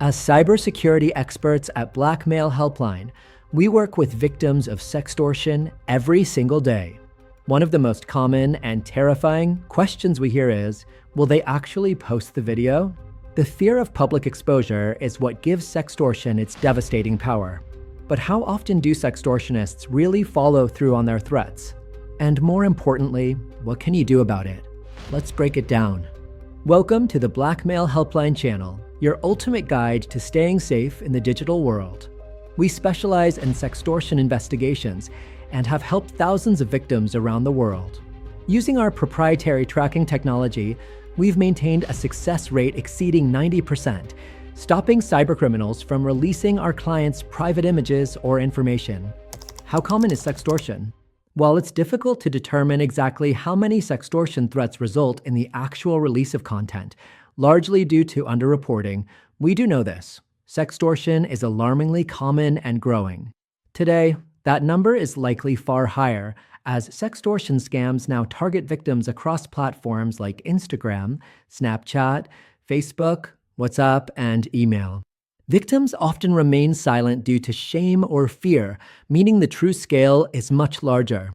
As cybersecurity experts at Blackmail Helpline, we work with victims of sextortion every single day. One of the most common and terrifying questions we hear is, will they actually post the video? The fear of public exposure is what gives sextortion its devastating power. But how often do sextortionists really follow through on their threats? And more importantly, what can you do about it? Let's break it down. Welcome to the Blackmail Helpline channel, your ultimate guide to staying safe in the digital world. We specialize in sextortion investigations and have helped thousands of victims around the world. Using our proprietary tracking technology, we've maintained a success rate exceeding 90%, stopping cybercriminals from releasing our clients' private images or information. How common is sextortion? While it's difficult to determine exactly how many sextortion threats result in the actual release of content, largely due to underreporting, we do know this. Sextortion is alarmingly common and growing. Today, that number is likely far higher, as sextortion scams now target victims across platforms like Instagram, Snapchat, Facebook, WhatsApp, and email. Victims often remain silent due to shame or fear, meaning the true scale is much larger.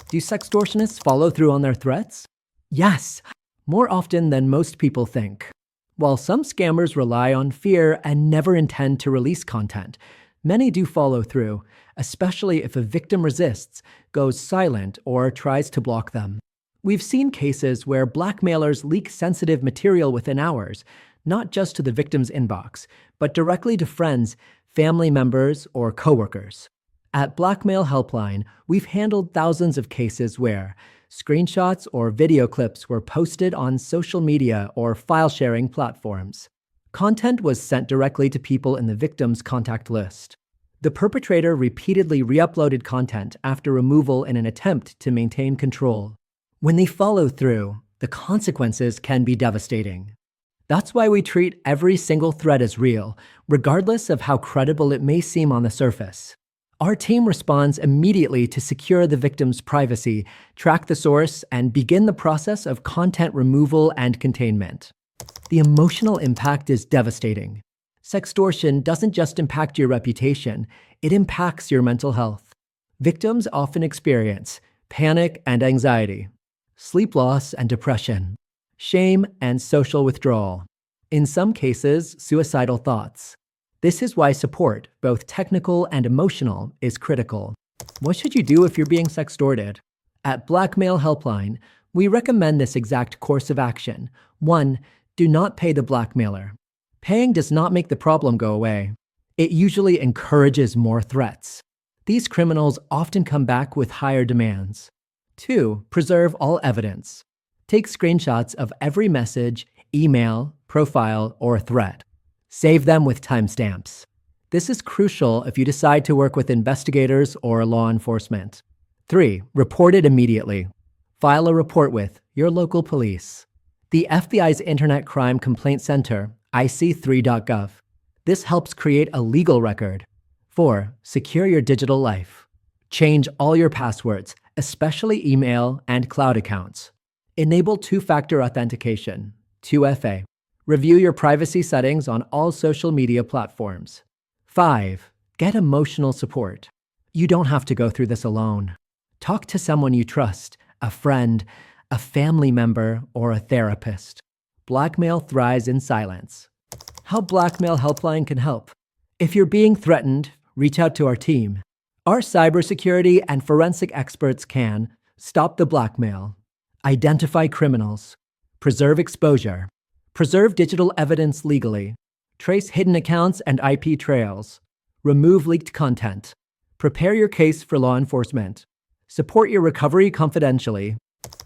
Do sextortionists follow through on their threats? Yes, more often than most people think. While some scammers rely on fear and never intend to release content, many do follow through, especially if a victim resists, goes silent, or tries to block them. We've seen cases where blackmailers leak sensitive material within hours, not just to the victim's inbox, but directly to friends, family members, or coworkers. At Blackmail Helpline, we've handled thousands of cases where screenshots or video clips were posted on social media or file-sharing platforms. Content was sent directly to people in the victim's contact list. The perpetrator repeatedly re-uploaded content after removal in an attempt to maintain control. When they follow through, the consequences can be devastating. That's why we treat every single threat as real, regardless of how credible it may seem on the surface. Our team responds immediately to secure the victim's privacy, track the source, and begin the process of content removal and containment. The emotional impact is devastating. Sextortion doesn't just impact your reputation, it impacts your mental health. Victims often experience panic and anxiety, sleep loss and depression, shame and social withdrawal. In some cases, suicidal thoughts. This is why support, both technical and emotional, is critical. What should you do if you're being sextorted? At Blackmail Helpline, we recommend this exact course of action. 1. Do not pay the blackmailer. Paying does not make the problem go away. It usually encourages more threats. These criminals often come back with higher demands. 2. Preserve all evidence. Take screenshots of every message, email, profile, or threat. Save them with timestamps. This is crucial if you decide to work with investigators or law enforcement. 3. Report it immediately. File a report with your local police. The FBI's Internet Crime Complaint Center, IC3.gov. This helps create a legal record. 4. Secure your digital life. Change all your passwords, especially email and cloud accounts. Enable two-factor authentication, 2FA. Review your privacy settings on all social media platforms. 5. Get emotional support. You don't have to go through this alone. Talk to someone you trust, a friend, a family member, or a therapist. Blackmail thrives in silence. How Blackmail Helpline can help. If you're being threatened, reach out to our team. Our cybersecurity and forensic experts can stop the blackmail, identify criminals, preserve exposure, preserve digital evidence legally, trace hidden accounts and IP trails, remove leaked content, prepare your case for law enforcement, support your recovery confidentially.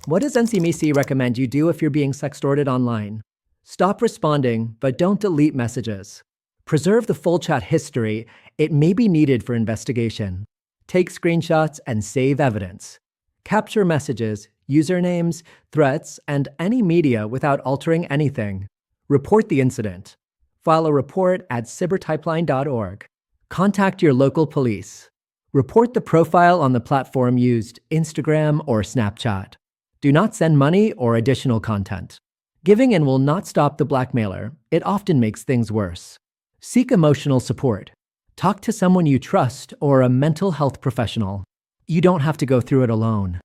What does NCMEC recommend you do if you're being sextorted online? Stop responding, but don't delete messages. Preserve the full chat history. It may be needed for investigation. Take screenshots and save evidence. Capture messages, usernames, threats, and any media without altering anything. Report the incident. File a report at cybertypeline.org. Contact your local police. Report the profile on the platform used, Instagram or Snapchat. Do not send money or additional content. Giving in will not stop the blackmailer. It often makes things worse. Seek emotional support. Talk to someone you trust or a mental health professional. You don't have to go through it alone.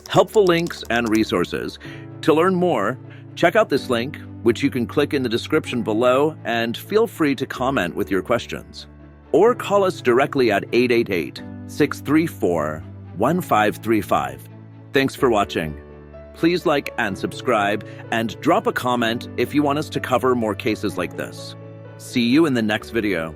Helpful links and resources. To learn more, check out this link, which you can click in the description below, and feel free to comment with your questions. Or call us directly at 888-634-1535. Thanks for watching. Please like and subscribe, and drop a comment if you want us to cover more cases like this. See you in the next video.